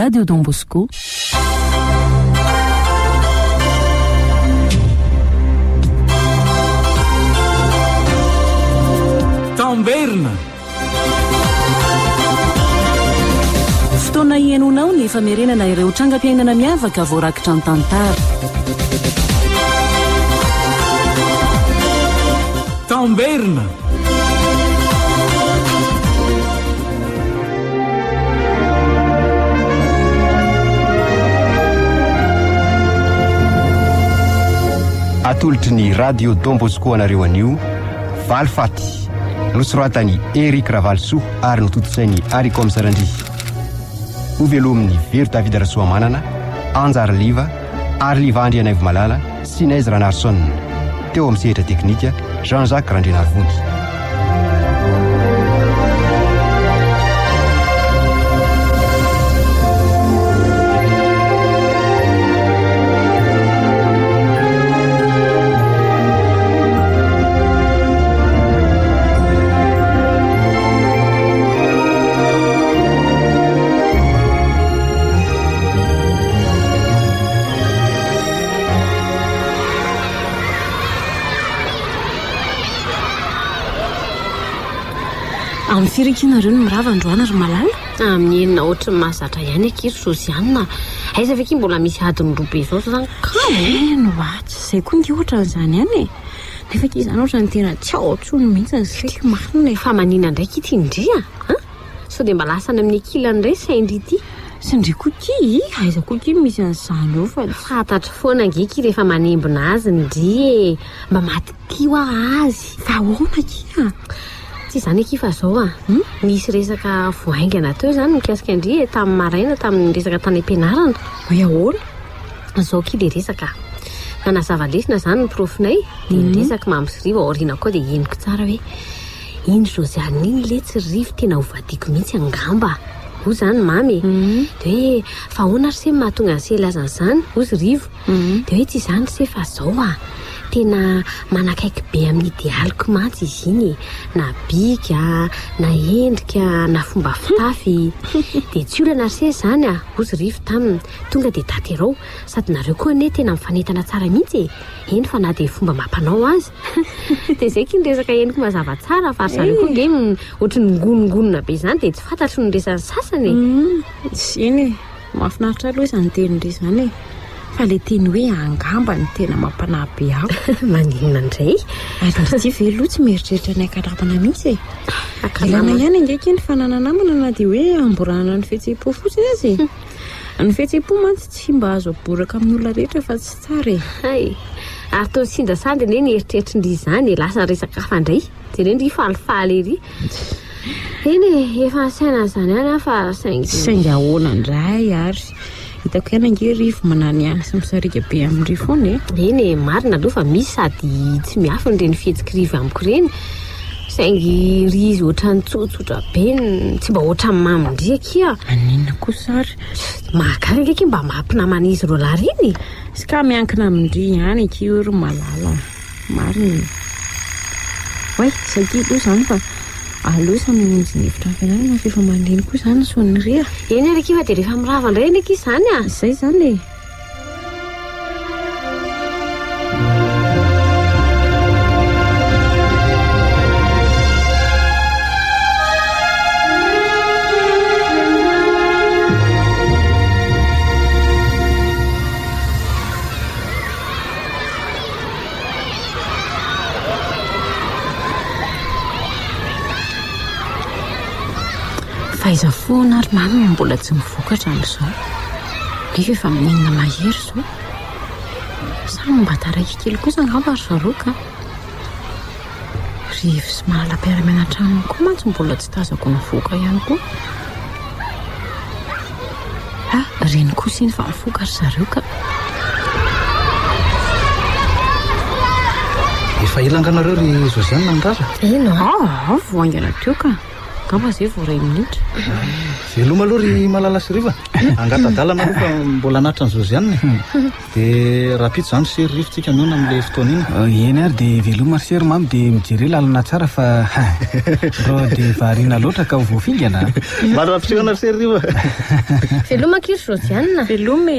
Radio Don Bosco. Tamberina. Fotoana ianonao ny famerenana ireo trangam-piainana miavaka voarakitra ny tantara. Tamberina. Atolotry ny radio Don Bosco anareo anio Valifaty nosoratany Eric Ravalso ary nototosainy Aricom Sarandry. Ho velomin'ny Very David Rasoamanana, Anjara Liva, ary Liva Andriana Ivo Malala, Sinez Ranarson. Teo amin'ny sehatra teknika Jean-Jacques Randrenarvony. Amin'ny firekinareo ny mirava androana ry Malala? Amin'ny enina ohatry ny mahazatra ihany akery Josiane. Aiza ve mbola misy adiny roa be zao zany kamo? No atsy, izay koa nge ohatran'izany ihany e. Nefa ke izany ohatrany tena tsy ao tsony mihitsy ny saiky marina e. Fa manina ndraiky ity indria? Sao dia mba lasany amin'ny akilany indray saindry ity? Sindry koky, aiza koky misy an'izany eo fa fantatra foana ngeky rehefa manembona azy ndry e. Mba matikio azy. fa ahoana kia? Tsy izany eky fa zao nisy resaka voaingana teo izany mikasika indri tamin'ny maraina tamin'ny resaka tany am-pianarana. Hoe ahoana? Zao ky le resaka nanazava lesona izany ny profinay dia niresaka mamosirivo aoriana koa dia henoko tsara hoe iny Josiane iny le tsy rivo tena hovadiko mihitsy angamba. Hoy zany mamy dia hoe fa ahoana ry se mahatonga ny selazana izany hozy rivo dia hoe tsy izany se fa zao tena manakaiky be amin'ny idealiko mantsy izy iny, na bika, na endrika, na fomba fitafy. Dia tsy olana se izany hozy rivo taminy tonga dia taterao sady nareo koa ane tena mifanetana tsara mihitsy e. Eny fa na dia fomba mampanao azy. Dia izay ky niresaka henoko mazava tsara fa ry zareo koa nge ohatry ny ngonongonona be izany dia tsy fantatry ny resan'ny sasany Sy iny e, mahafinaritra aloha izany tenin'ireo izany e. Fa le teny hoe angamba ny tena mampanahy be ako. Maninona indray? Ary ndry tsy veloha tsy mieritreritra ny akarabana mihitsy e. Ilana ihany ngeky ny fanananamana na dia hoe amborana ny fihetseham-po fotsiny azy. Ny fihetseham-po mantsy tsy mba azo aboraka amin'ny olona rehetra fa tsy tsara e. Hay, ary toa sinda sady ane ny eritreritry-ndry izany lasa resaka hafa indray. Jereo ndry falifaly ery. Eny e, efa saina izany ihany fa saingy ahoana indray ary hitako ihany ange rivo manany ihany sy misarika be amin'ny rivo foana e. Eny e, marina aloha fa misy sady tsy miafiny ireny fihetsiky rivo amiko ireny. Saingy ry izy ohatran'ny tsotsotra be tsy mba ohatran'ny mamindria kia. Aninona kosa ary? Mahagaga ngeky mba mampinamana izy roa lahy reny. Sy ka miankina amindry ihany akio ry Malala. Marina. Way, saky koa izany fa aloha samy monjy ny efitra ampianarana fa efa mandeny koa izany son'ny ria. Eny ary kiva dia rehefa mirava indray eny eky izany Izay izany e. Faiza foana ary mamy mbola tsy mivokatra amin'izao. Nefa efa mihinana mahery izao. Samy mba taraiky kely kosa angamba ry zareo ka. Rivo sy mahalam-piara-mianatra aminy koa mantsy mbola tsy tazako mivoaka ihany koa. Reny kosa iny fa mivoaka ry zareo ka. Efa ilanganareo ry Josiane nandrara? Eno voaingana teo ka. angamba zay vao ray minitra veloma aloha ry malala sy riva angatadalana aloha fa mbola anatra ny Josiane dia rapito zany sery rivotsika miona amin'ilay fotoana iny eny ary dia veloma ry sery mamy dia mijery lalana tsara fa ro dia variana loatra ka ho voafingana marapitreana ry sery riva veloma kiry Josiane veloma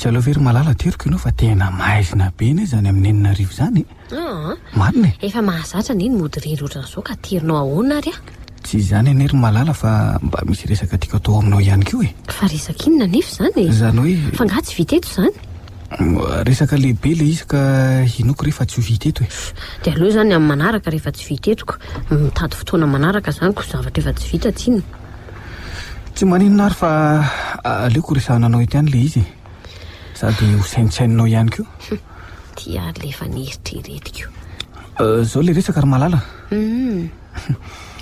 tsy aloha very malala teriko ianao fa tena maizina be ne zany amin'ny enina rivo zany marina efa mahazatra niny modiriry ohatran'izao ka tirinao ahoana ary tsy zany anery malala fa mba misy resaka tiako atao aminao ihany koa fa resaka inona nefa zany zany hoe fa nga tsy vita eto zany resaka lehibe le izy ka inoko rehefa tsy ho vita eto dia aloha zany amin'ny manaraka rehefa tsy vita etoko mitady fotoana manaraka zany ko zavatra efa tsy vita tsinona tsy maninona ary fa aleoko resahananao eto ihany le izy sady ho saintsaininao ihany koa ty ary lefa nieritreretiko zao le resaka ry malala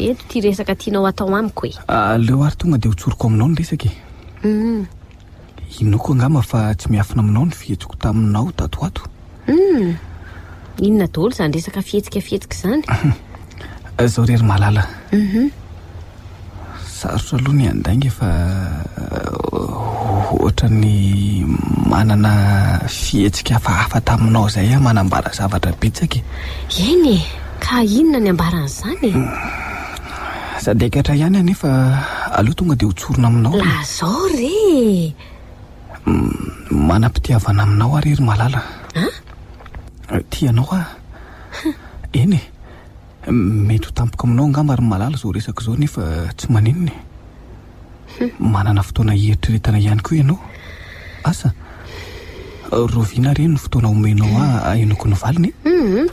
eto ty resaka tianao atao amiko aleo ary tonga dia ho tsoroko aminao ny resaka inoko angama fa tsy miafina aminao ny fihetsiko taminao tatoato inona daholo zany resaka fihetsika zany zao rery malala sarotra aloha ny andainga fa ohatra ny manana fihetsika hafahafa taminao zay manambara zavatra betsaka eny ka inona ny ambaran'izany sady aikatra ihany anefa aloha tonga dia ho tsorona aminao lazao re manam-pitiavana aminao ary ry malala tianao eny mety ho tampoka aminao angamba ry malala zao resaka zao nefa tsy maninony manana fotoana hieritriretana ihany koa ianao asa roviana reny ny fotoana omenao enoko ny valiny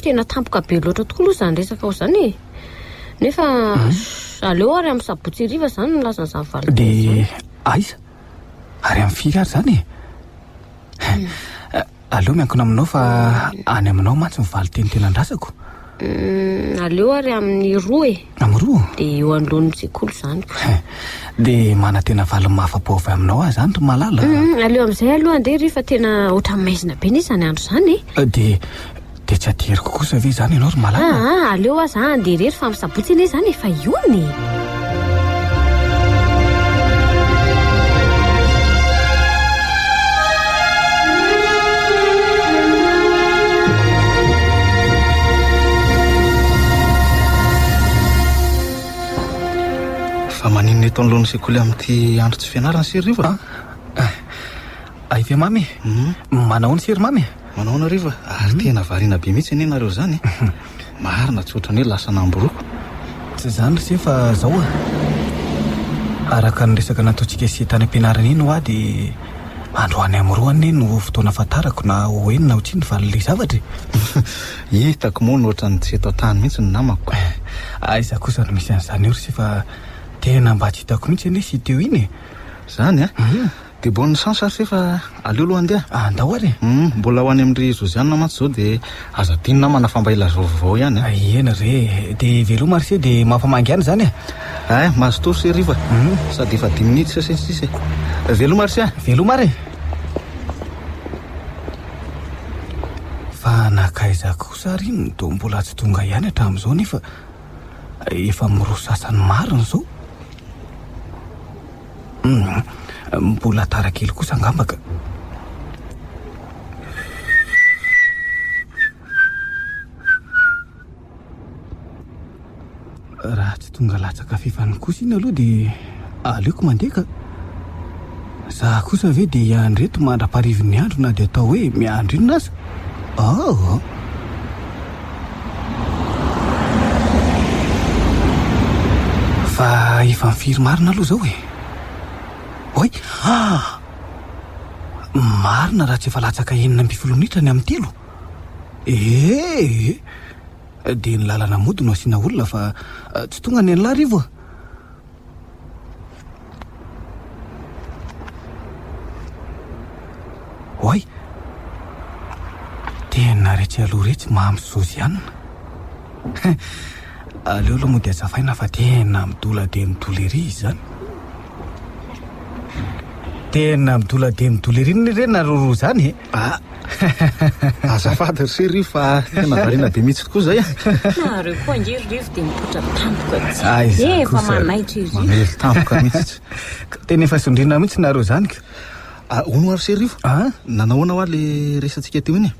tena tampoka be loatra tokoa aloha zany resaka ao zany nefa aleo ary amin'ny sabotsy riva zany no lazan'izany valiny dia aiza ary amin'ny firy ary zany aleo miankina aminao fa any aminao mantsy mivaly tena andrasako aleo ary amin'ny roa amin'ny roa dia eo anoloan'ny tsekoly zany dia mana tena valy mafapo avy aminao zany ry malala aleo amin'izay aloha andeha ry fa tena ohatran'ny maizina be ne zany andro zany dia tsy ateriko kosa ve zany ianao ry malala aleo aza andeha rery fa misabotsy ane zany efa iony maninona eto anoloan'ny sekoly amin'ity andro tsy fianarana sery riva aive mamy manao ny sery mamy manao riva ary tena variana be mihitsy ane nareo zany marina tsy ohatrany hoe lasa namboroko tsy zany ry fa zao araka ny resaka nataontsika sy tany am-pianarana iny ho dia androany amin'ny roany no fotoana fatarako na hoenina ho tsy ny valile zavatra hitako moa no ohatrany tsy eto tany mihitsy ny namako aiza kosa no misy an'izany eo ry fa tena mba tsy hitako mihitsy ane sy teo iny zany dia bonne chance ary fa aleo aloha andeha andao ary mbola ho any amin'ry Josiane mantsy zao dia aza dinina manafambahila vaovao ihany ena re dia veloma ry se dia mampamangy ihany zany mahazo tory se riva sady efa 10 minutes sasensisa veloma ry se veloma ry fa nakaiza kosa ary iny do mbola tsy tonga ihany hatramin'izao nefa efa miroa sasany marina zao mbola tara kely kosa angambaka raha tsy tonga latsaka fefany kosa iny aloha dia aleoko mandeka za kosa ve dia iandreto mandra-parivon'ny andro na dia atao hoe miandro inona aza fa efa mifiry marina aloha zao oy marina raha tsy efa latsaka 9 minitra ny amin'ny 3 dia ny lalana mody no asiana olona fa tsy tonga ny an'lahy rivo oy tena retsy aloha retsy mahamy Josiane aleo aloha moa dia azafaina fa tena midola dia midola ery izy zany tena midola dia midola ery ny reny naroro zany azafady ry se rivo fa tena variana be mihitsy tokoa zay nareo koa angerirevo dia mipotra tampoka Ay, tsy za efa kosa. manaitra izy mamely tampoka mihitsy tena efa sondrina mihitsy nareo zany ka ono ary se rivo nanahoana ho a le resantsika teo iny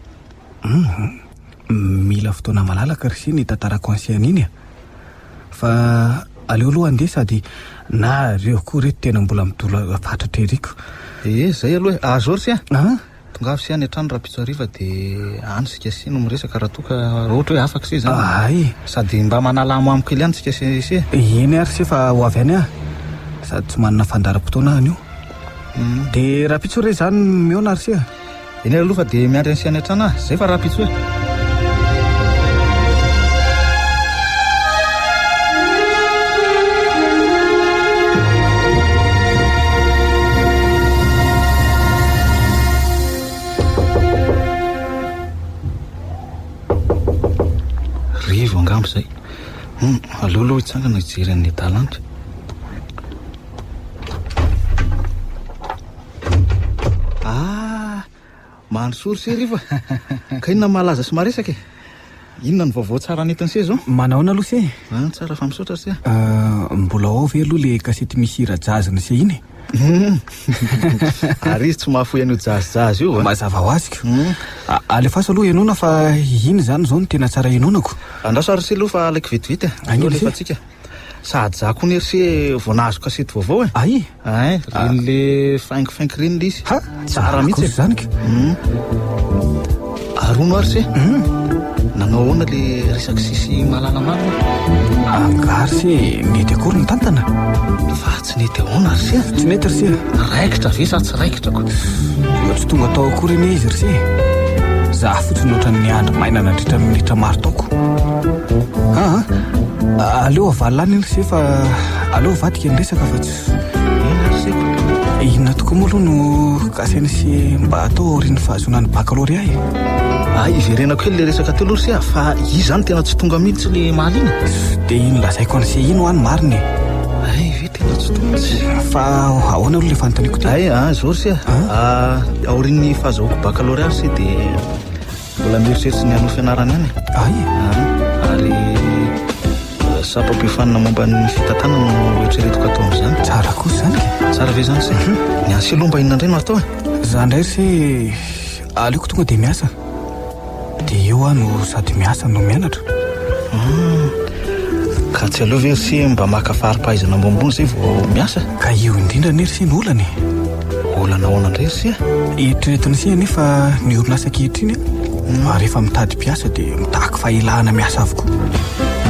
mila fotoana malalaka ry se ny tantarako ansiany iny fa aleo aloha andeha sady na reo koa reto tena mbola midola fatratra eriko zay aloha azo ry sy tonga avy sy any an-trano raha pitsariva dia any sika sy no miresaka raha toka ohatra hoe afaka se zany ay sady mba manalamo amiko kely any sika se eny ary se fa ho avy any sady tsy manana fandaram-potoana any io dia raha pitso re zany miona ary se eny aloha fa dia miandry any sy any an-trano zay fa raha pitso hoe rivo angambo zay aleoaloha hitsangana hijery an'ny adalanitra mandrosory se riva ka inona malaza sy maresaka inona ny vaovao tsara anetiny se zao manaona aloha se tsara fa misaotra se mbola ao ve aloha le kasety misy hira-jazana se iny ary izy tsy mahafoy an'io jazijazy io mazava ho azika alefaso aloha ianona fa iny zany zao no tena tsara ianonako andraso ary se aloha fa alaiky vetivety lefa tsika sady za koa nery se vao nahazo kasety vaovao ay reny le faingofaingo reny le izy tsara mihitsy zany ka arono ary se nanao ahoana le resaky sisy malala maro angary se nety akory ny tantana fa tsy nety ahoana ary se tsy nety ry se raikitra ve sa tsy raikitrako tsy tonga atao akory eny izy ry se za fotsiny oatra ny andro maina nandritra minitra maro taoko aleo avalilany iny ry se fa aleo vadika ny resaka fa tsy inona tokoa moa aloha no kaseny sy mba atao riny fahazonany bakaloria iverenako hely le resaka teo aloha se fa izy zany tena tsy tonga mihitsy le maly iny dia iny lazaiko an'se ino ho any mariny ve tena tsy tongatsy fa ahoana aloha le fanontaniako ty zao ry se aorian'ny fahazahoako bakaloria se dia mbola mieritreritsy ny anao fianarany any ary sapam-pifanina momba ny fitantanana no eritreretiko atao am'izany tsara kosa zany tsara ve zany se ny ansy aloha mba inona indray no atao za indray ry se aleoko tonga dia miasa dia eo aho no sady miasa no mianatra ka tsy aleo ve ry se mba maka fari-pahaizana ambonimbony zay vao miasa ka io indrindra nery se ny olany olana ahoana indray ry se eritreretiny se nefa ny orinasa ankehitriny rehefa mitady mpiasa dia mitahaky fahilahana miasa avokoa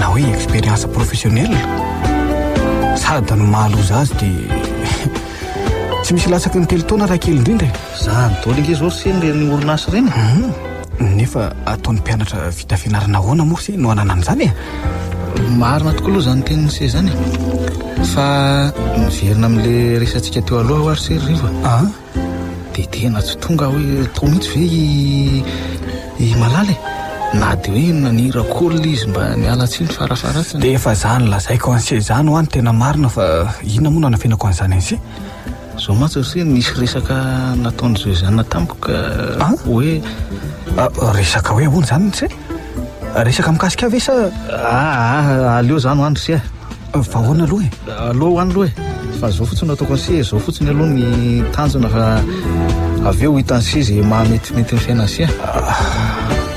na hoe expérience professionnelle sady no mahaloza azy dia tsy misy lasaky ny telo taona raha kely indrindra za nydaoly nge zao ry se ny orinasa reny nefa ataon'ny mpianatra vita fianarana ahoana moa se no anana an'izany marina tokoa aloha zany teniny se zany fa miverina amin'le resantsika teo aloha ho ary se riva dia tena tsy tonga hoe tao mihitsy ve i malaly na dia hoe nanira-kolina izy mba nialatsiny farafaratsiny dia efa zany lazaiko an'se zany ho any tena marina fa inona moa no anafenako an'izany an'se zao matsy ry se nisy resaka nataony zao izany tamiko ka hoe resaka hoe ahoana zany se resaka mikasika ve sa aleo zany ho any ry se fa ahoana aloha aloha ho any aloha fa zao fotsiny ataoko an'se zao fotsiny aloha ny tanjona fa avy eo hitan'ny se zay mahametimety ny fiainany se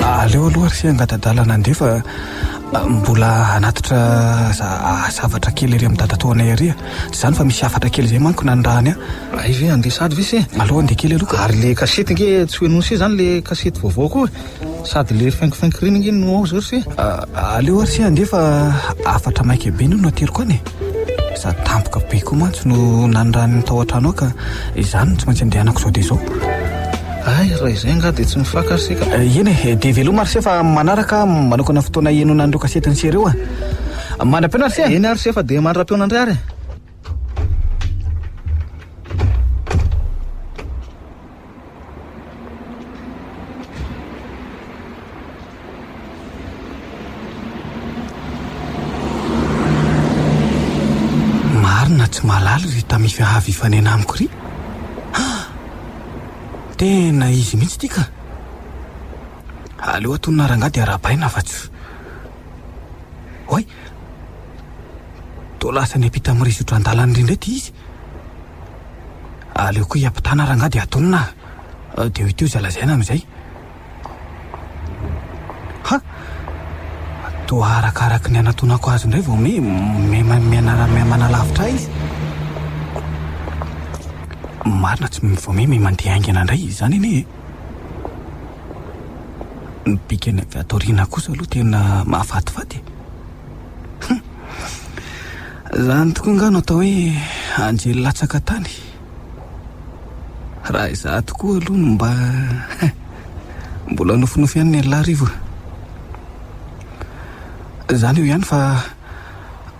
aleo aloha ry se angatadalana andeha fa mbola anatitra zavatra kely ery amin'ny dadatoanay ary tsy zany fa misy afatra kely zay manko nandrahany ay ve andeha sady ve se aloha andeha kely aloha ary le kasety nge tsy hoenony se zany le kasety vaovao koa sady le faingofaingo reny nge no ao zao ry se aleo ary se andeha fa afatra maika be no no ateriko any sady tampoka be koa mantsy no nandrany tao an-trano ao ka izany no tsy maintsy andehanako zao dia zao raha izay nga dia tsy mifaka ry se ka eny dia veloma ry se fa manaraka manokana fotoana ienonan'ireo kasetiny se reo mandram-piona ry se eny ary se fa dia mandram-piona indray ary marina tsy malalo ry tamiavy ifanena amiko ry tena izy mihitsy tika aleo atonina rangady arabaina fa tsy oay to lasa ny apita amin'ny risotro an-dalana indrindray ty izy aleo koa hiampitana rangady atonina dia ho iteo zay lazaina amin'izay ha to arakaraky ny anatonako azy indray vao manalavitra izy marina tsy vao me mandeha aingana indray izy zany eny ny bikany avy atoriana kosa aloha tena mahafatifaty zany tokoa ngano atao hoe anjely latsaka tany raha izaho tokoa aloha no mbola nofinofy ihany ny alarivo zany io ihany fa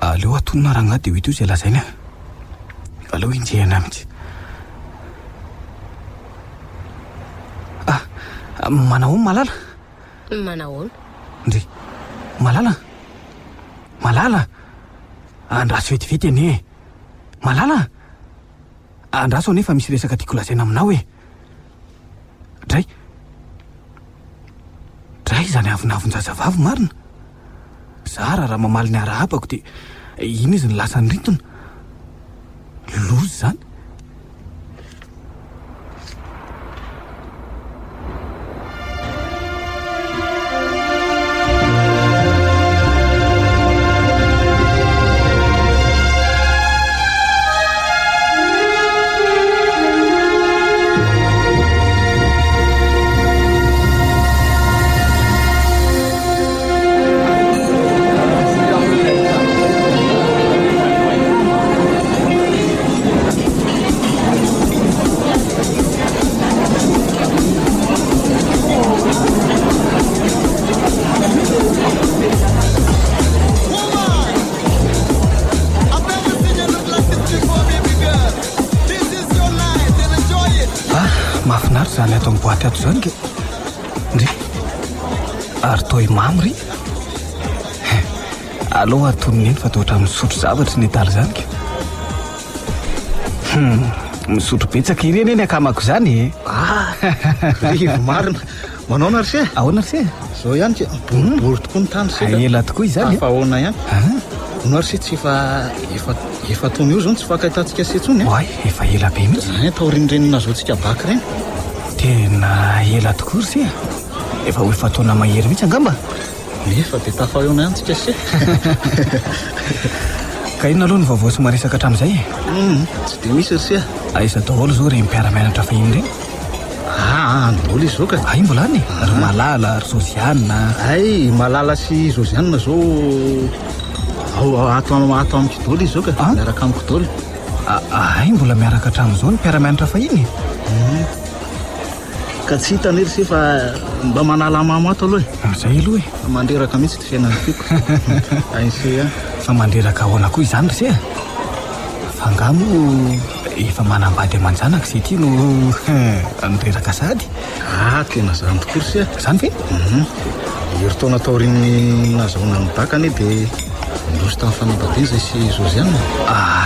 aleo atonina rangady ho ito izay lazaina aleo injehana amitsy manahoana malala manahoana ndry malala andraso vetivety anie malala andraso anefa misy resaka tiako lazaina aminao e dray zany avinavonjazavavy marina zara raha mamaly ny arahabako dia iny izy ny lasany rintona lozy zany mahafinaritra zany ato amin'ny boaty ato zany ke ndry ary toy mamy ry aloha atoniny eny fa tohatra misotro zavatra ny adaly zany ke misotro betsaka ireny eny akamako zany rivo marina manao na rse ahoana rse zao ihany ke boribory tokoa ny tany se ela tokoa izany fa ahoana ihany no rse tsy efa tony io zany tsy fakahitatsika setsony oay efa ela be mihitsy taorinrenina zao tsika baky reny tena ela tokoa rse efa ho efa taona mahery mihitsy angamba nefa dia tafahoana ihany tsika se ka inona aloha ny vaovao sy maresaka hatramin'izay tsy dia misy rse aiza daholo zao re mpiaramianatra fa iny reny andolo izy zao ka ay mbola any ry malala ry josiana ay malala sy josiana zao ato amiko dolo izy zao ka miaraka amiko dolo ay mbola miaraka hatramin'izao ny mpiaramianatra fa iny ka tsy hitany ry se fa mba manala mamo ato aloha zay aloha mandreraka mihitsy ty fiainany tiako aise fa mandreraka ahoana koa izany ry se fangamo efa manambady aman-janaka zay ty no nireraka sady tena zany tokoa ry se zany ve hery taona taoriny nazahoana ny bakany dia ndosy tamin'ny fanambadiana zay sy josiana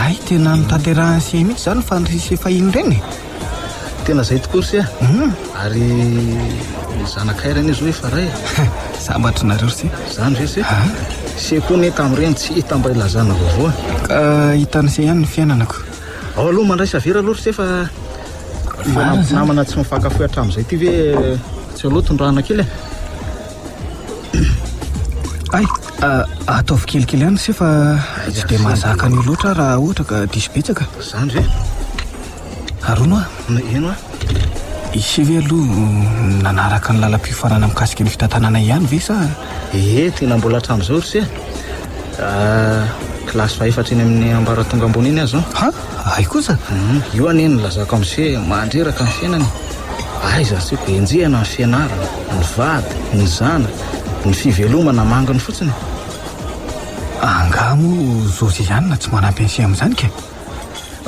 ay tena nitanterahan se mihitsy zany fa nrisy efa iny reny tena zay tokoa ry se ary zanakairany izy hoe efa ray sambatry nareo ry se zany ve se se koa ny tamin'ireny tsy hita mba ilazana vaovao ka hitany se ihany ny fiainanako ao aloha mandray savera aloha ry se fa namana tsy mifakafoy hatramin'izay ty ve tsy aloha tondrahana kely ay ataovy kelikely ihany se fa tsy dia mahazaka ny loatra raha ohatra ka diso betsaka zany ve arono eno isy ve aloha nanaraka ny lalam-piofanana mikasika ny fitantanana ihany ve sa tena mbola hatramin'izao ry se kilasy faefatra eny amin'ny ambaratonga ambony iny azy zao ay kosa io anie ny lazako amin'se mandreraka ny fiainany ay za seko enjehana ny fianarana ny vady ny zana ny fivelomana mangany fotsiny angamo josiana tsy manampy an'se amin'izany ke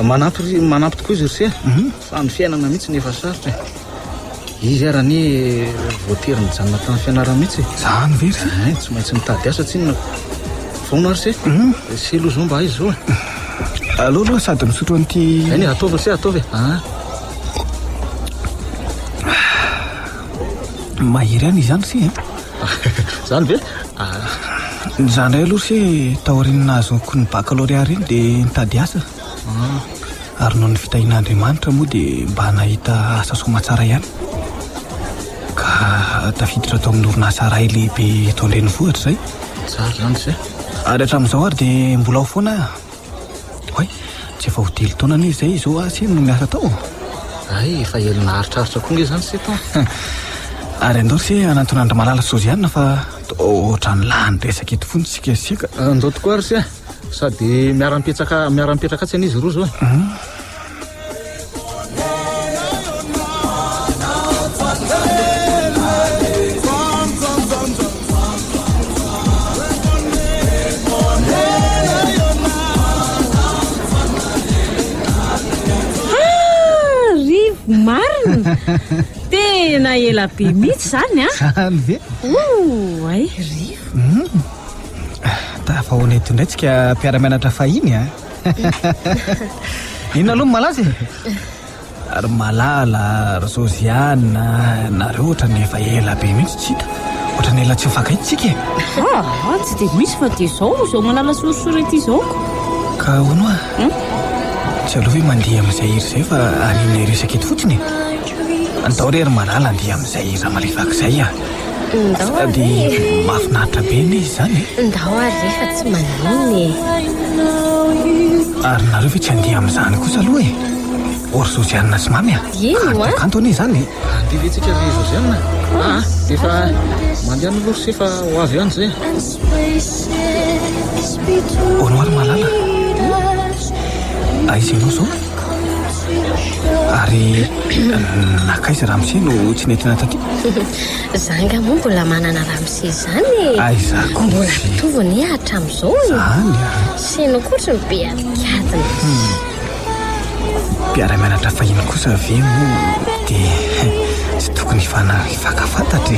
manampy tokoa izy ry se fa ny fiainana mihitsy ny efa sarotra izy arany voatery ny janona tamin'ny fianarana mihitsy zany ve ry se tsy maintsy nitady asa tsinona faona ry se se aloha zao mba izy zao aloha sady misotro an'ity any ataovy ry se ataovy mahery any izany si zany ve zany ray aloha sy taorinina azoko ny bacaloria reny dia nitady asa ary noho ny fitahin'Andriamanitra moa dia mba nahita asa somatsara ihany ka tafiditra atao amin'ny orinasa ray lehibe eto an-drenivohitra zay tsara zany zay ary hatramin'izao ary dia mbola ao foana hoy tsy efa hotely taona anie zay izao asy no miasa tao ay efa elina haritraritra koa nge zany sy tao ary andao sy anaton'andro malala soziana fa ohatrany lany resaka eto fony sikasiaka andao tokoa ary sy sady miara-mipetraka tsy an'izy roa zao marina tena ela be mihitsy zany zany ve ay rivo tafa honeto indraytsika mpiara-mianatra fahiny inona aloha malaza ary malala ry Josiana nareo ohatra ny efa ela be mihitsy tsy hita ohatra ny ela tsy mifakaitsika tsy dia misy fa dia zao malala sorisorety izao ka hono tsy aloha hoe mandeha amin'izay iry zay fa anina iresaka eto fotsiny andao rery malala andeha amin'izay iry malefak'izay sady mahafinaritra be ny izy zany ndao ary rehefa tsy maniny ary nareo ve tsy andeha amin'izany kosa aloha ory Josiana sy mamy kanto anie zany andeha vetsika ry Josiana efa mandeha any aloha sy efa ho avy any zay ono ary malala aizy ianao zao ary nakaizy ramose no tsy nentina taty zanga moa mbola manana ramose zany aizako mbola fitovony hatramin'izao zany seno koatra ny be atikadina mpiara-mianatra fahiny kosa ve mo dia tsy tokony ifakafantatra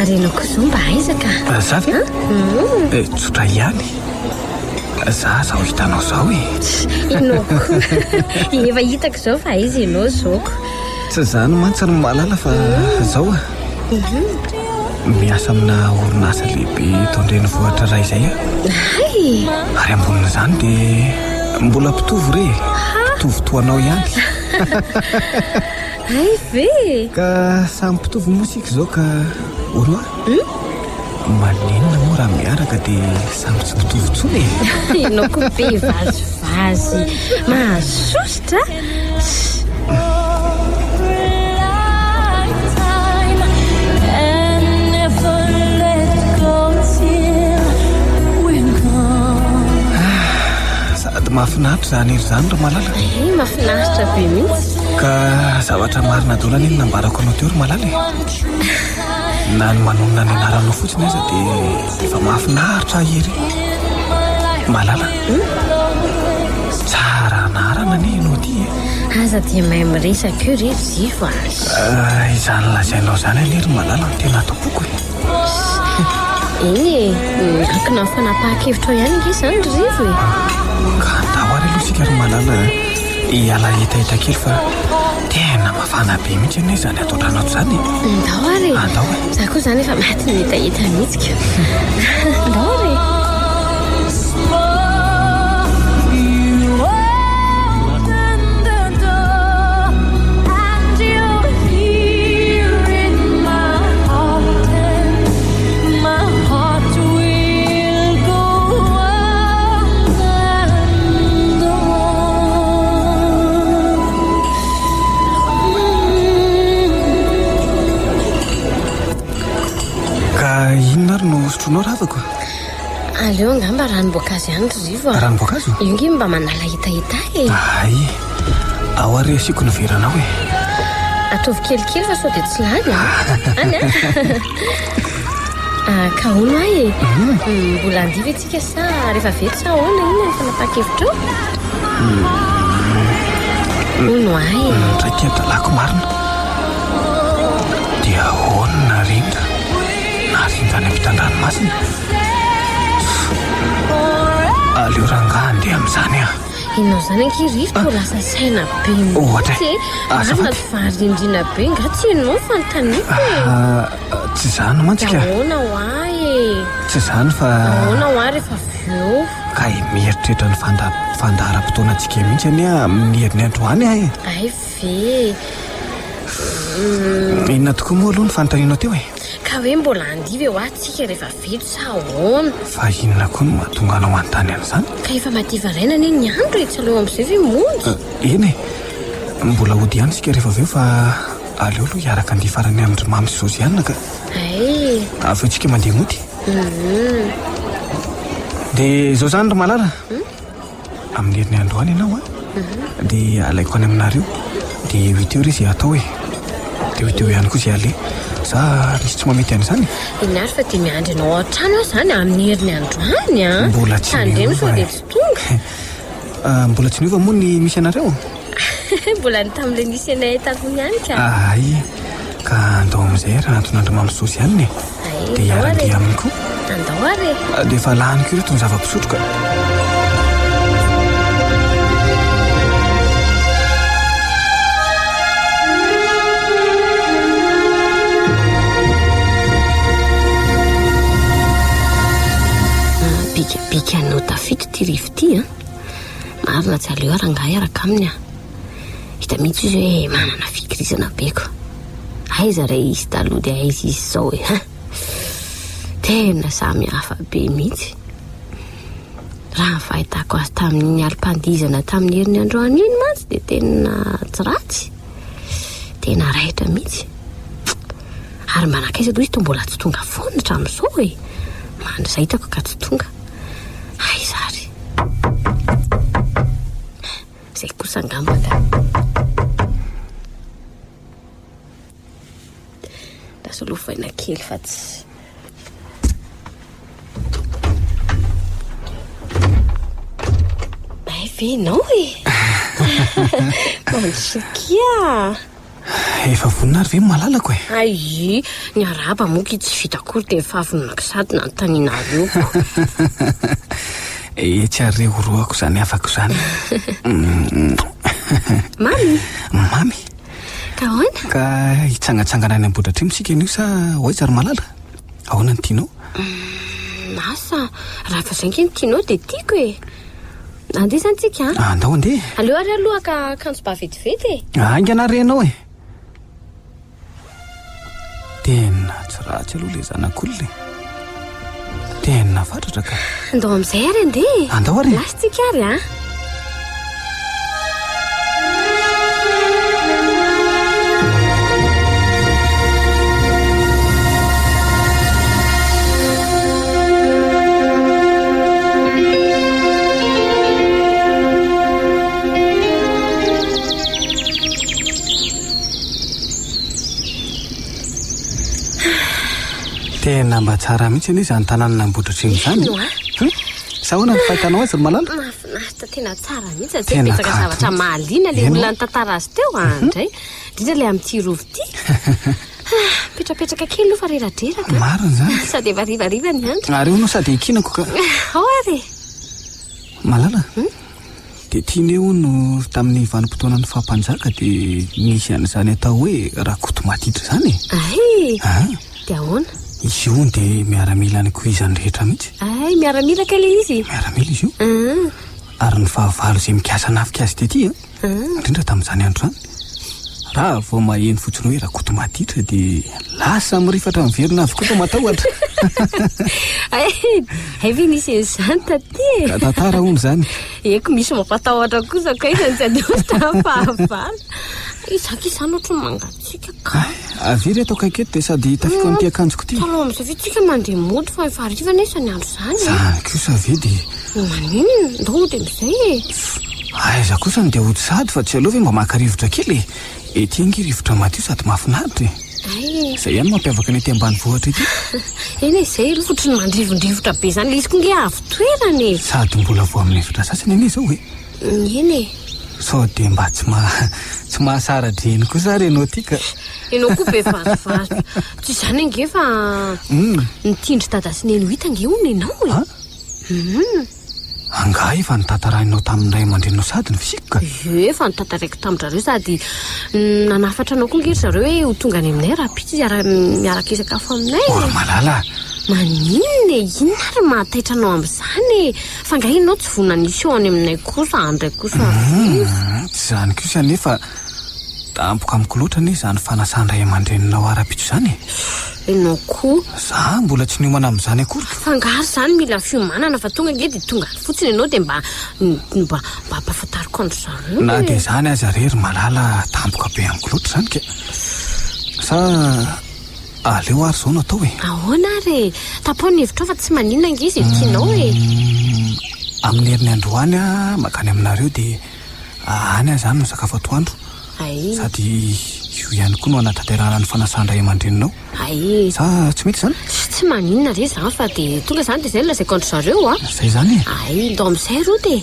ary ianao koa zao mba aizaka za ve tsotra ihany za zao hitanao zao inao koa efa hitako zao fa izy ianao zaoko tsy zany mantsy ny malala fa zao miasa amina orinasa lehibe tao-drenivohitra ray zay ary ambonin'izany dia mbola mpitovo re mpitovo toanao ihany ay ve ka samy mpitovo mosika zao ka ono maninona moa raha miaraka dia samy tsy mpitovo tsony ianao koa be vazivazy mahasositra sady mahafinaritra zany ery zany ro malala mahafinaritra be mihitsy ka zavatra marina dolana iny nambarako anao teo ry malala na ny manonona ny anaranao fotsiny aza dia efa mahafinaritra ery malala tsara anarana anie ianao ty aza dia mahay miresaka eo rery zivo izany lazainao zany alery malala ny tena atopoko eny akina fanapahakevitra ao ihany nge zany ry rivo ka andao ary aloha sika ry malala iala hetaheta kely fa tena mafana be mihitsy ane zany ataotranao zany ndao ary za koa zany efa maty ny hetaheta mihitsika ndao ary inona ary no sotronao ravako aleo angamba ranomboankazo ihany ry rivo ranomboankazo io nge mba manala hetaheta ay ao ary asiako ny veranao ataovy kelikely fa sao dia tsy lany any ka ono ahy mbola andiva etsika sa rehefa vety sa ahoana iny ny fanapahakevitra ono ahy ndraiky adalako marina dia ahoana rindra narindra any ampitan-dranomasina aleo rangaha andeha amin'izany Inao zany ankirivotra lasa saina be mihitsy marina tsy varindrina be nga tsy ianao fanontaniako tsy zany mantsika ahoana ho ahy tsy zany fa ahoana ho ahy rehefa veo ka mieritreritra ny fandaharam-potoanantsika mihitsy any a amin'ny herin'ny androany ahy ay ve inona tokoa moa aloha ny fanontanianao teo e ka hoe mbola andivy eo atsika rehefa veto sa ahoana fa inona koa no mahatonga anao anontany an'izany ka efa mahativaraina anie ny andro e tsy aleo amin'izay ve monjy eny e mbola ody ihany sika rehefa aveo fa aleo aloha hiaraka andeha farany amin'ny mamy sy Josiane ka ay aveo tsika mandeha mody dia izao zany ry malala amin'ny herin'ny androany ianao a dia alaiko any aminareo dia 8 heures izy atao e dia 8 heures ihany koa izay ale za misy tsy mamety an'izany iny ary fa dia miandry anao an-trano aho zany amin'ny herin'ny androany a mbola tsy tandremo sao dia tsy tonga mbola tsy niova moa ny misy anareo mbola ny tamin'ilay nisy anay tatony ihany ka ay ka andao amin'izay raha nantonandro mamy Josiane dia hiara-dia aminy koa andao ary dia efa lahany ko ireto ny zava-pisotroka bikabika anao tafito ty rivo ty a marina tsy aleo aranga iaraka aminy a hita mihitsy izy hoe manana fikirizana beko aiza ray izy taloha dia aiza izy zao e tena samy hafa be mihitsy raha fahitako azy tamin'ny alim-pandizana tamin'ny herin'ny androany iny mantsy dia tena tsy ratsy tena raitra mihitsy ary manakaiza aloha izy to mbola tsy tonga fonatra amin'izao e mandry izay hitako ka tsy tonga aiza ary izay kosa angambaka dasolofaina kely fa tsy venao e mandrisakia efa voninary ve malalako e ay ny araba moka tsy vita akory dia efa avinonakisady na notaninareo tsy ary oroako izany afako izany mamy ka hoana ka hitsangatsangana any ambodratra misika an'io sa hoaiza ry malala ahoana ny tianao asa raha fa zainky ny tianao dia tiako e andeha zany tsika andao andeha aleo ary aloha ka kanjo ba vetivety e aingana renao e tena tsy ratsy aloha le zanak'olona tena fatratra ka andao amin'izay ary andeha andao ary lasitsika ary a tena mba tsara mihitsy anie izany tanàna namboatratriny izany sahoana ny fahitanao azy ry malala mahafinaritra tena tsara mihitsy azay betsaka zavatra mahaliana le olona ny tantara azy teo andray indrindra ilay amin'ity rovo ity petrapetraka kely aloha fa reradreraka marina zany sady efa rivariva ny andro ary onao sady ekinako ka ao ary malala dia tianeo no tamin'ny vanim-potoana ny fampanjaka dia nisy an'izany atao hoe rakoto matitra izany ay dia ahoana izy io dia miaramila ny koizany rehetra mihitsy ay miaramila kely izy miaramila izy io ary ny fahavalo izay mikasa nafika azy tety indrindra tamin'izany andro zany raha vao maheno fotsiny hoe rakoto matitra dia lasa mirifatra miverina avokoa fa matahotra ay ve nisy an'izany taty ka tantara hono izany eko misy mampatahotra kosa ka izany tsy adeosta fahavalo izaka izany ohatry ny mangatsika ka avery atao kaiketo dia sady tafika amin'ity akanjoko ty talo amin'izay ve tsika mandeha mody fa efa arivana izany andro izany zany kosa ve dia maninona ndao dia amin'izay aiza kosa ny dia hody sady fa tsy aloha ve mba maka-rivotra kely ety angy rivotra matio sady mahafinaritra ay izay ihany mampiavaka ny ety ambany vohatra ety eny izay aloha fotry ny mandrivondrivotra be izany le izy ko nge avy toerana e sady mbola vo amin'ny efitra sasany anie izao e eny e sao dia mba tsy mahasara-dreny kosa renao ty ka enao koa be varovarotra tsy izany ange fa nitindry dada sy neny ho hita ange hono ianao e anga efa nitantarainao taminay mandrenao sady ny fisika efa nitantaraiko tamindrareo sady nanafatra anao koa ngery zareo hoe ho tonga any aminay raha pitsy miaraka isakafo aminay malala maninona inona ary mahataitra anao amin'izany fa nga inao tsy vonanisy eo any aminay kosa andray kosa tsy zany kosa nefa tampoka amiko loatra ne zany fanasandray aman-dreninao ara-pitso zany enao koa za mbola tsy niomana amin'izany akory fangaro zany mila fiomanana fa tonga nge dia tonga fotsiny ianao dia mba ampahafantariko andro zareo na dia zany aza rery malala tampoka be amiko loatra zany ke sa aleo ary zao no atao e ahoana ary tapoa ny hevitra fa tsy maninona nge izy tianao e amin'ny herin'ny androany a makany aminareo dia any a zany no sakafo atoandro sady io ihany koa no anatanterana ny fanasandray aman-dreninao sa tsy mety zany tsy maninona re zany fa dia tonga zany dia zay lazaiko andro zareo a zay zany ndao amin'izay ro dia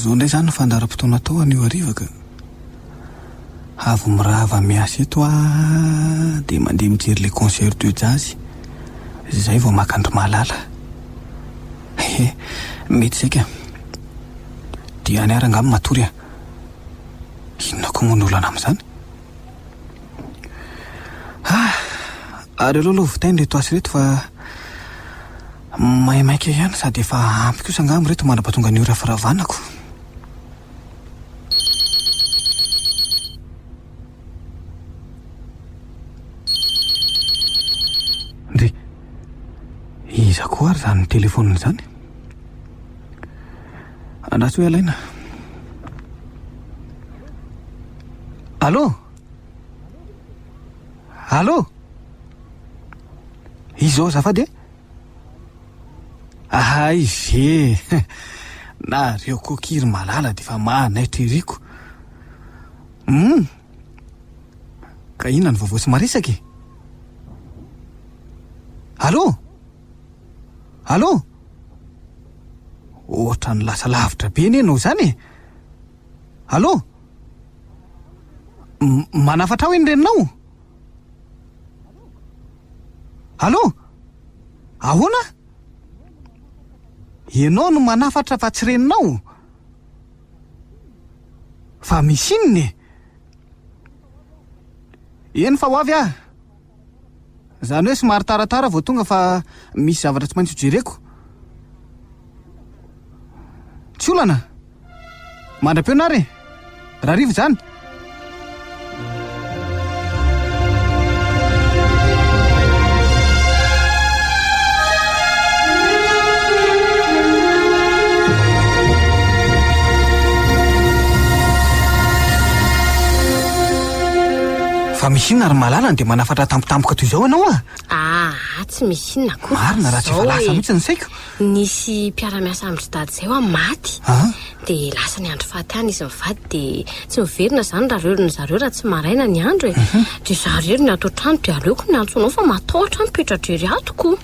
zao ndray zany no fandaram-potoana tao anio arivaka avy mirava miasa eto dia mandeha mijery le concert de jazz zay vao makandro malala mety zaika dia any arangamy matory inona koa moa ny olana amin'izany ary aloha votainy reto asy reto fa maimaika ihany sady efa ampy kosa angamy reto mandrapatonga ny ora firavanako ndre iza koa ary zany ny telefonina zany andrasy hoe alaina allo allo izao zafady ve na reo kokiry malala dia fa mahanaitra iriko ka inona ny vaovao sy maresaka allo allo ohatra ny lasa lavitra be ny enao zany allo manafatra ho eny reninao allo ahoana ianao no manafatra fa tsy reninao fa misy inony eny fa ho avy zany hoe somary taratara vao tonga fa misy zavatra tsy maintsy hojereko tsy olana mandram-peona ary raha rivo zany fa misy inona ary malala dia manafatra tampotampoka toy izao ianao tsy misy inona koa marina raha tsy efa lasa mihitsy ny saiko nisy mpiara-miasa amin'ny dady zay ho maty dia lasa ny andro faty any izy mivady dia tsy miverina zany raha rerony zareo raha tsy maraina ny andro dia zareo ny ato trano dia aleoko ny antsonao fa matahotra mipetradery atoko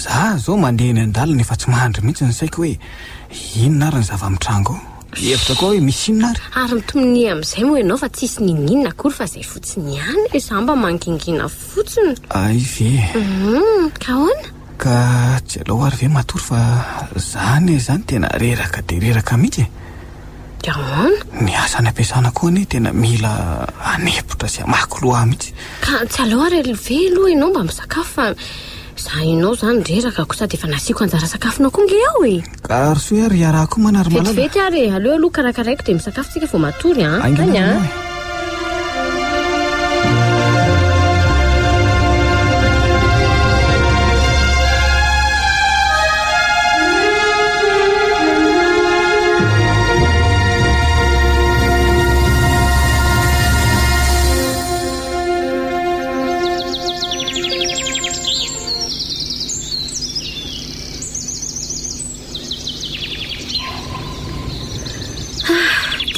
za zao mandeha ny andalina efa tsy mahandry mihitsy ny saiko hoe inona ary ny zava-mitrango hevitra koa hoe misy inona ary mitominy amin'izay moa ianao fa tsisy ninina akory fa izay fotsiny ihany za mba mangingina fotsiny ve ka hoana ka tsy alao ary ve matory fa zany zany tena reraka dia reraka mihitsy dia ahoana ny asany ampiasana koa ane tena mila anepotra sy amako loha mihitsy ka tsy alao ary ve aloha ianao mba misakafo fa za inao zany reraka ko sady efa nasiako anjara sakafonao koa nge ao ka ary so ary iaraha koa manary malala vetivety ary aleo aloha karakaraiko dia misakafo tsika vao matory any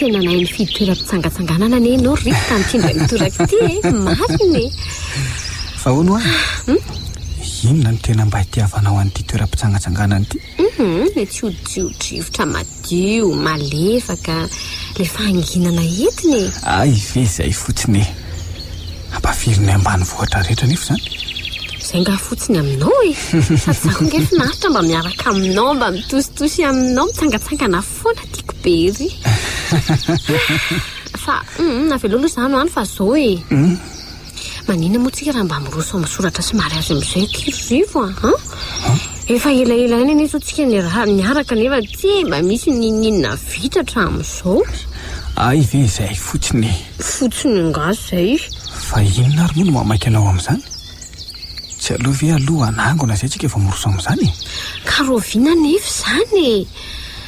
tena mahay ny fidy toeram-pitsangatsanganana ne ianao rivotra mitindra nitoraka ity mariny fa hono a inona no tena mba hitiavanao an'ity toeram-pitsangatsanganana ity tsy hodiodrivotra madio malefaka le fahanginana entiny ay ve zay fotsiny ampafiriny ambany vohatra rehetra nefa zany zay nga fotsiny aminao sady zako nge finaritra mba miaraka aminao mba mitositosy aminao mitsangatsangana foana tiako be ry fa navelolo zany any fa zao manina moa tsika raha mba miroso misoratra sy mariazy am'izay tyrivo efa elaela any aneso tsika niaraka nefa tsy mba misy ninina vitatra am'izao ay ve zay fotsiny nga zay fa inona ary moa no mamaika anao am'izany tsy aloha ve aloha anangona zay tsika efa miroso am'izany ka roviana nefa zany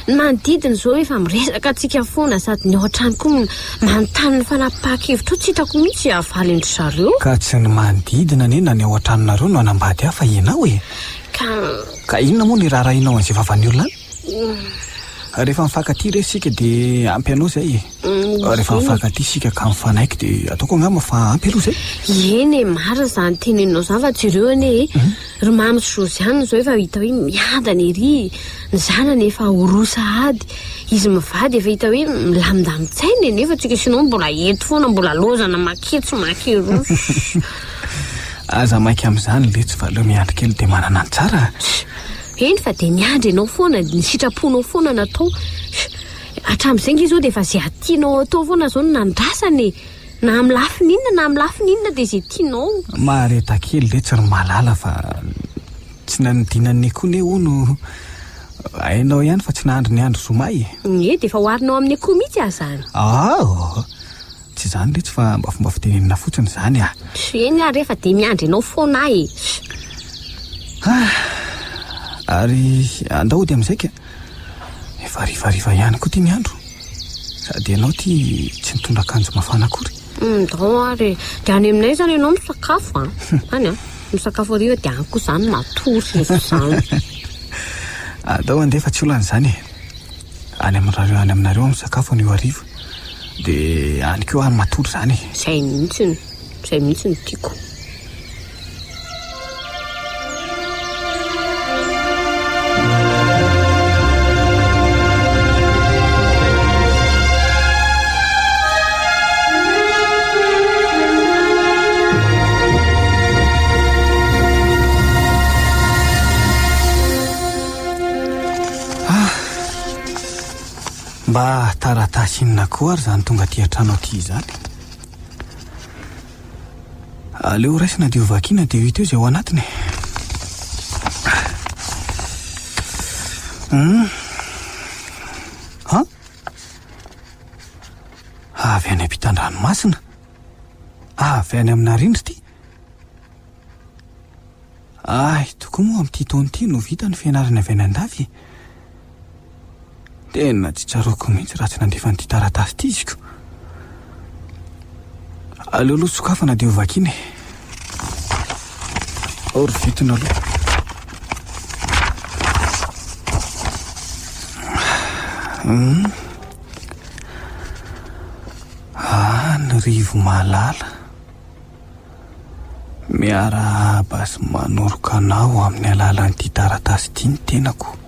manodidiny zao efa miresaka atsika foana sady ny ao an-trano koa manontany ny fanapaha-kevitra tsy hitako mihitsy avaly endry zareo ka tsy ny manodidina ane na ny ao an-tranonareo no anambady hafa ianao ka inona moa ny raharahinao an'izay vavany olona any rehefa mifankaty re sika dia ampy anao zay rehefa mifankaty sika ka mifanaiky dia ataoko angamba fa ampy aloha zay eny mara zany teneninao zany fa jereo ane ry mamy sy Josiane zao efa hita hoe miadana ery ny zanany efa orosa ady izy mivady efa hita hoe milamindamintsaina nefa tsika sinao mbola eto foana mbola lozana maketso makeroso aza mainka am'izany le tsy va leo miandry kely dia manana ny tsara eny fa dia miandry ianao foana ny sitraponao foana natao hatramin'izay nge zao dia efa zay atianao atao foana zao no nandrasany na amin'ny lafininona na amin'ny lafininona dia zay tianao mareta kely le tsy ry malala fa tsy nanodinanne koa ne hono ainao ihany fa tsy nahandro ny andro zomay dia efa hoarinao amin'ny akoho mihitsy aho zany tsy zany le tsy fa mba fomba fitenenina fotsiny zany eny ary efa dia miandry ianao foana ary andahody am'izay ka efa rivariva ihany koa ty ny andro sady ianao ty tsy nitondra akanjo mafana akory dao ary dia any aminay zany ianao misakafo any misakafo ariva dia any koa zany matory zany adao andefa tsy olan'izany any aminareo misakafo an'io arivo dia any keo any matory zany zay mihitsy ny tiako mba taratasy inona koa ary zany tonga ty an-trano aty zany aleo raisina dia ovakina dia hita eo zay ao anatiny avy any ampitan-dranomasina avy any amina rindry ty tokoa moa amin'ity taonyity no vita ny fianarana avy any an-davy tena tsy tsaroako mihitsy raha tsy nandefa nyity taratasy ty iziko aleo aloha sokafana dia ovakiny ry vitona aloha ny rivo malala miarahaba sy manoroka anao amin'ny alalan'ity taratasy ty ny tenako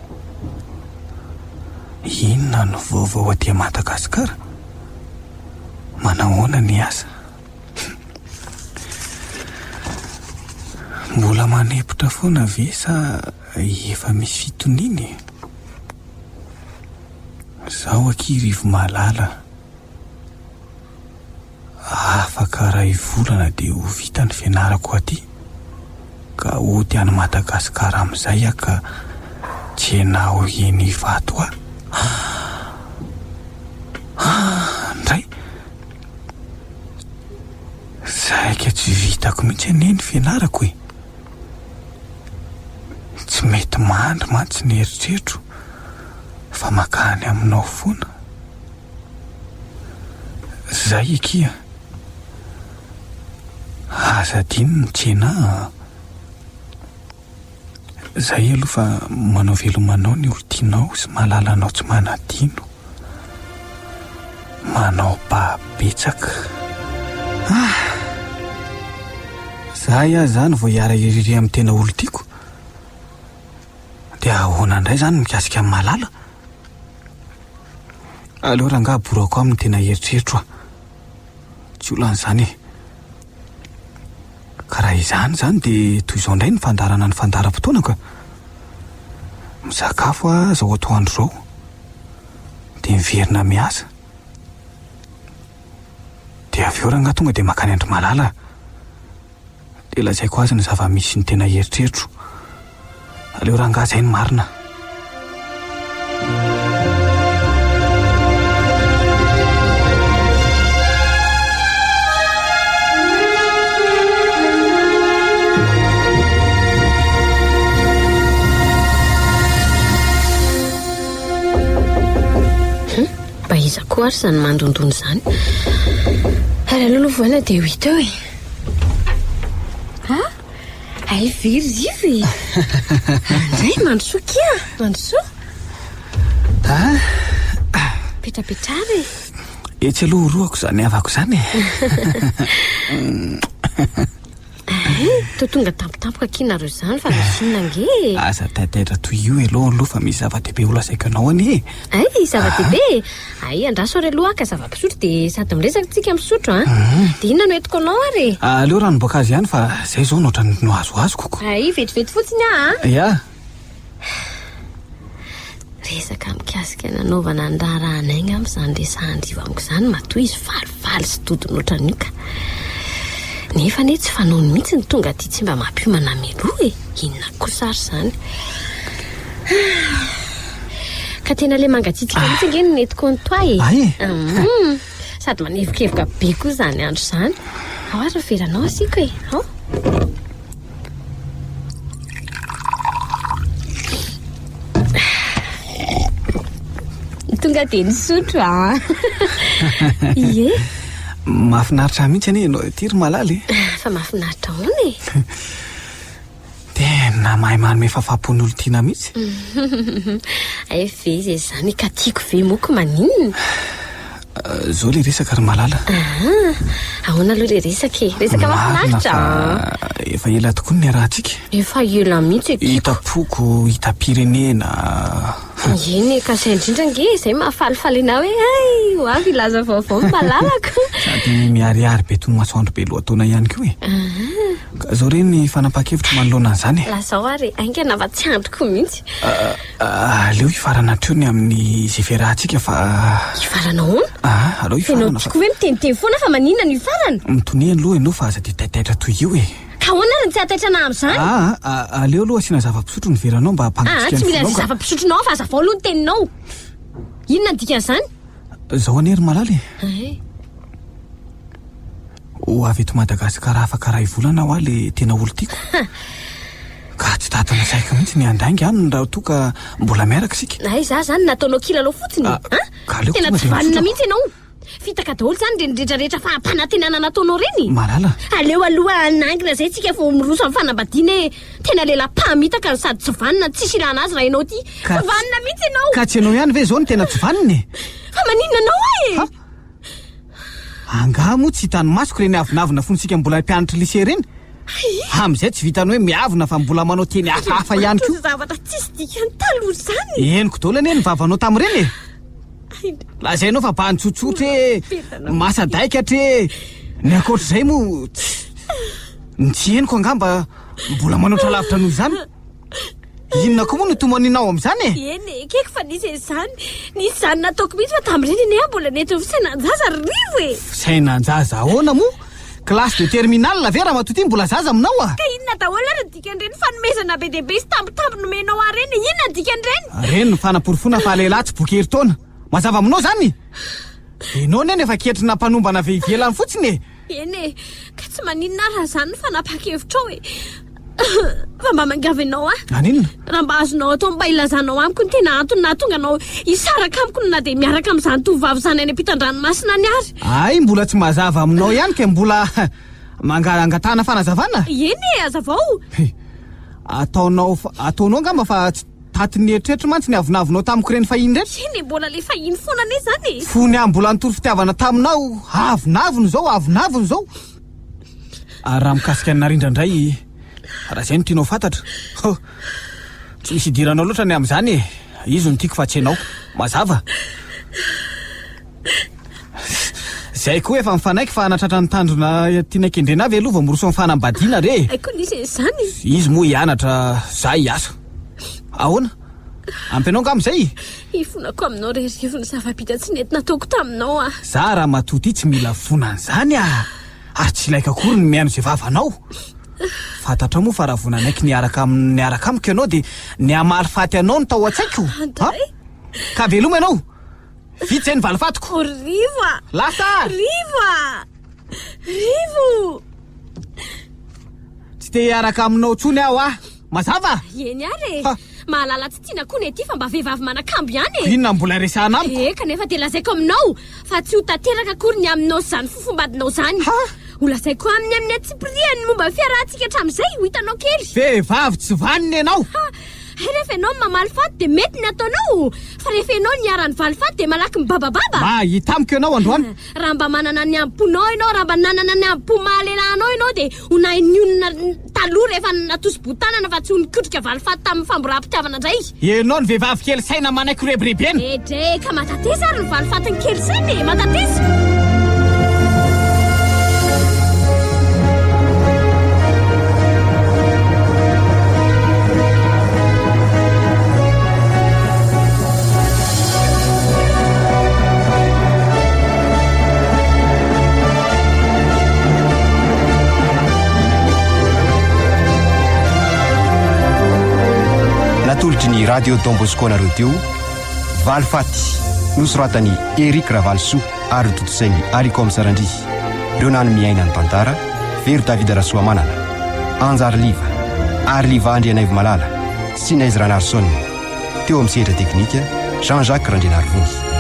inona no vaovao aty Madagasikara manahoana ny asa mbola manepotra foana ve sa efa misy fitoniny zaho aky rivo malala afaka ray volana dia ho vita ny fianarako aty ka ody any Madagasikara amin'izay ka tsy enao eny vato ndray zaika tsy vitako mihitsy ane ny fianarako tsy mety mandry mantsy ny eritreritro fa makany aminao foana zay ekia aza diny ny tsena zay aloha fa manao velomanao ny olo tianao sy mahalalanaao tsy manadino manao babetsaka. Za iah zany vao hiara iriry amin'ny tena olo tiako dia ahoana indray zany mikasika amin'ny malala. Aleo raha nga borako amin'ny tena eritreritro a, tsy olan'izany e. Ka raha izany zany dia toy izao indray ny fandarana ny fandaram-potoanako. Misakafo a zao atoandro zao dia miverina miasa, dia avy eo raha nga tonga dia makany andry malala dia lazaiko azy ny zava-misy ny tena eritreritro. Aleo raha nga zay ny marina. Mba iza koa ary zany mandondony zany. Ary aloha voana dia 8 eo e. Ay very zivy. Andray mandrosoa kia. Mandrosoa. Petrapetrary. Etsy aloha roako zany avako zany e. Tonga tampotampoka kinareo zany fa misinna nge. Aza taitaitra toy io aloha fa misy zava-dehibe ho lazaiko anao anie. Ay zava-dehibe. Ay andraso ary aloha ka zava-pisotro dia sady miresaka tsika misotro a. Dia inona no entiko anao ary? Aleo ranomboaka azy ihany fa zay zao nohatra no azoazo koko. Ay vetivety fotsiny a. Ya. Resaka mikasika nanaovana andrarahanainy amin'izany resahandriva amiko zany matoa izy falifaly sy dodiny ohatran'io ka. Nefa ne tsy fanaony mihitsy ny tonga aty tsy mba mampiomana meloa e. Inona kosa ary zany. Ka tena le mangatsitsika mihitsy nge ny netiko ny toa e. Ay sady manevokevoka be koa zany andro zany. Ao ary veranao asiko e. Ao. Tonga dia nisotro a. Ie. Mahafinaritra mihitsy anie ianao ity ry malala e. Fa mahafinaritra hono e. Tena mahay manome fahafapon'olo tiana mihitsy. Ay ve zay zany ka tiako ve moko maninona. Zao le resaka ry malala. Ahoana aloha le resaka e. Resaka mahafinaritra. Efa ela tokoa ny arahantsika. Efa ela mihitsy e. Hitapoko, hitam-pirenena. Eny ka zay indrindra nge izay mahafalifaly anao hoe ay ho avy ilaza vaovao malalako. Sady miariary be toy ny masoandro be lohataona ihany koa e. Ka zao reny ny fanapa-kevitra manoloana an'izany e. Lazao ary aingana va tsy androko mihitsy. Aleo hifarana trony amin'ny zay fiarahantsika fa hifarana hono? Aleo hifarana fa tiako hoe miteniteny foana fa maninona ny hifarana? Mitoniany aloha ianao fa aza dia taitaitra toy io e. Ka hoana ary ny tsy ataitrana amin'izany? Aleo aloha asiana zava-pisotro ny veranao mba hampangatsika tsy ny mila zava-pisotronao fa azavao aloha ny teninao. Inona ny dikan'izany? Zao anery malala e. Ho avy eto Madagasikara afaka ray volana ho le tena olo tiako. Ka tsy tatana saika mihitsy ny andaingy aminy raha toa ka mbola miaraka sika. Ay za zany nataonao kilalao fotsiny. Tena tsy vanina mihitsy ianao. Fitaka daholo zany rehetrarehetra fampanantenana nataonao reny. Malala. Aleo aloha anangina zay tsika vao miroso amin'ny fanambadiana e. Tena lehilahy-pahamitaka sady tsy vanina tsisy ilana azy raha ianao ty. Fa vanina mihitsy ianao. Ka tsy ianao ihany ve zao ny tena tsy vanina e. Fa maninona anao e? Anga moa tsy hitany masoko reny avinavina fontsika mbola mpianatra lycée reny. Amin'izay tsy vitany hoe miavina fa mbola manao teny hafahafa ihany koa. Zavatra tsisy dikany taloha zany. Henoko daholo anie ny vavanao tamin'ireny e. Lazainao fa bany tsotsotra e, masadaikatra e. Ny akoatr'izay moa tsy henoko angamba mbola manoatra lavitra noho izany. Inona koa moa no tomaninao amin'izany e? Eny keko fa nisy izany. Nisy izany nataoko mihitsy fa tamin'ireny eny mbola nety fisainanjaza rivo e. Fisainanjaza ahoana moa? Classe de terminal ve raha matoty mbola zaza aminao a? Ka inona daholo ary ny dikan'ireny fanomezana be dia be sy tampotampo nomenao ary reny. Inona ny dikan'ireny? Reny ny fanaporofona fa lehilahy tsy boky herintaona. Mazava aminao zany. Ianao neny efa ketrina mpanombana vehivelany fotsiny e. Eny ka tsy maninona raha zany fanapa-kevitra e. Fa mba mangavinao a. Aninona? Raha mba azonao atao mba ilazanao amiko ny tena antony nahatonga anao hisaraka amiko na dia miaraka amin'izany tovovavy zany any ampitan-dranomasina any ary. Ay mbola tsy mazava aminao ihany ka mbola angatahana fanazavana. Eny azavao. Ataonao angamba fa taty ny eritreritro mantsy ny avinavinao tamiko ireny fahiny rehetra. Eny mbola le fahiny foana ane zany. Fony ambola nitory fitiavana taminao avinaviny zao. Ary raha mikasika ny narindra indray, raha zay no tianao fantatra. Tsy misy idiranao loatra ny amin'izany e. Izy no tiako fa tsy ianao. Mazava. Zay koa efa mifanaiky fa anatratra ny tandrona tiana kendrena avy aloha vao miroso amin'ny fanambadiana re. Aiko nisy zany. Izy moa hianatra, za hiasa. Ahoana? Ampianao ngam'izay? Ifonako aminao rerivo ny zava-bita tsy nety nataoko taminao ah. Za raha matoty tsy mila vonan'izany ah. Ary tsy ilaika akory ny mihaino zay vavanao. Fantatra moa fa raha vonanaiky niaraka amiko ianao dia ny amaly faty anao no tao an-tsaiko. Ka veloma ianao. Vitsy zay ny valifatiko. Riva. Lasa. Rivo. Tsy te hiaraka aminao tsony aho ah. Mazava? Eny ary. Mahalala tsy tiana koa nety fa mba vehivavy manakambo ihany e. Inona mbola resahana amiko? Eka nefa dia lazaiko aminao fa tsy ho tanteraka akory ny aminao zany fofombadinao zany. Ho lazaiko amin'ny Tsipriany ny momba fiarahantsika hatramin'izay ho hitanao kely. Vehivavy tsy vaniny ianao. Rehefa ianao mamaly faty dia mety ny ataonao fa rehefa ianao niara-ny valy faty dia malaky mibabababa. Hita amiko ianao androany. Raha mba manana ny amponao ianao, raha mba nanana ny ampo mahalelanao ianao dia honahy ny olona taloha rehefa natosy-botanana fa tsy ho nikotrika valy faty tamin'ny famboram-pitiavana indray. Ianao ny vehivavy kely saina manaiky rebirebeny. Edreka matatesa ary ny valy faty ny kely saina matatesa. Natolotry ny radio Don Bosco anareo teo valy faty nosoratany Eric Ravalsoa ary totosainy Aricom Sarandry. Ireo nano miaina ny tantara Vero David Rasoamanana, Anjary Liva, Arliva Andrianaivo Malala, Sinaizy Ranarson. Teo amin'ny sehatra teknika Jean-Jacques Randrianarivony.